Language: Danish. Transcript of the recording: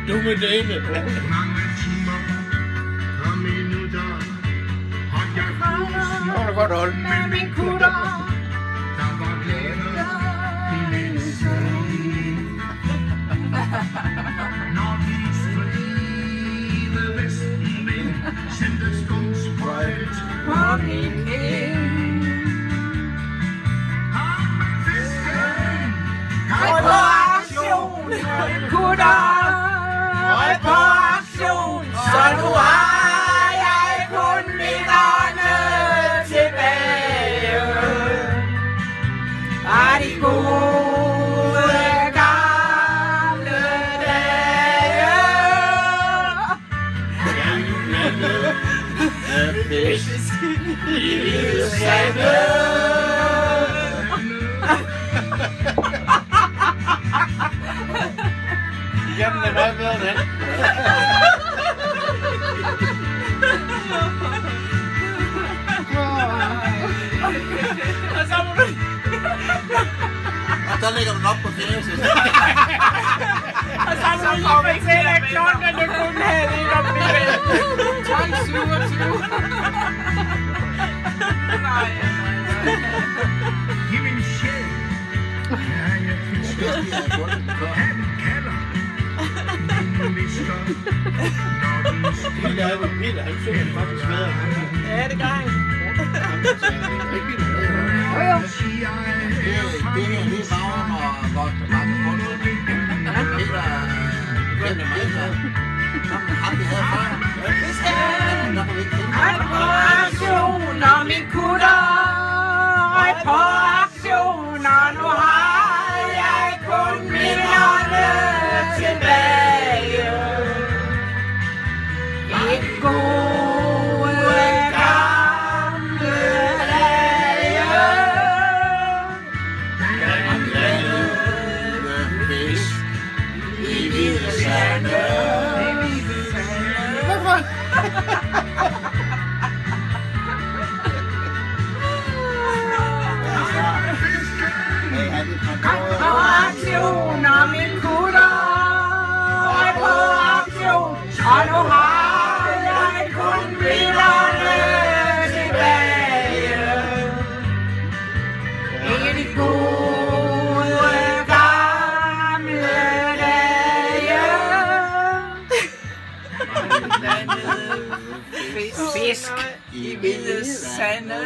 Dumme dame. Mange timer og minutter har jeg gået Nå, det godt holde. med min kutter. Der var glæder i min søvn. Når vi stræde vestenvind sendte skumsprøjt på min kind. har man fisken. Høj på aktion, kutter. Høj på aktion, så nu har jeg kun minderne tilbage. Fra de gode gamle dage. Fisk i hvide sande. Jamen, det er meget bedre end det. Og så må du... Og der lægger du den op på fællelse. Og så må du lige fortælle, at klokkerne kun havde det op i vel. 12:27. Nej. I min sjæl er jeg fisker. Han kalder min mister. Når den Peter, han synger faktisk bedre. Ja, det gør han. skriger, siger jeg herfra. Det her, det er Magen og Vogter Mange Måneder. Peter kender mig så. Ham vi havde før. Der kan vi ikke finde. Høj på aktion, og min kutter. Høj på aktion, og nu har jeg kun minderne tilbage. Et gode gamle dage. Han landede fisk i hvide sande. Høj på aktion, og min kutter. Høj på aktion, og nu har jeg kun minderne tilbage. Ikke de gode gamle dage. Fisk i hvide sande.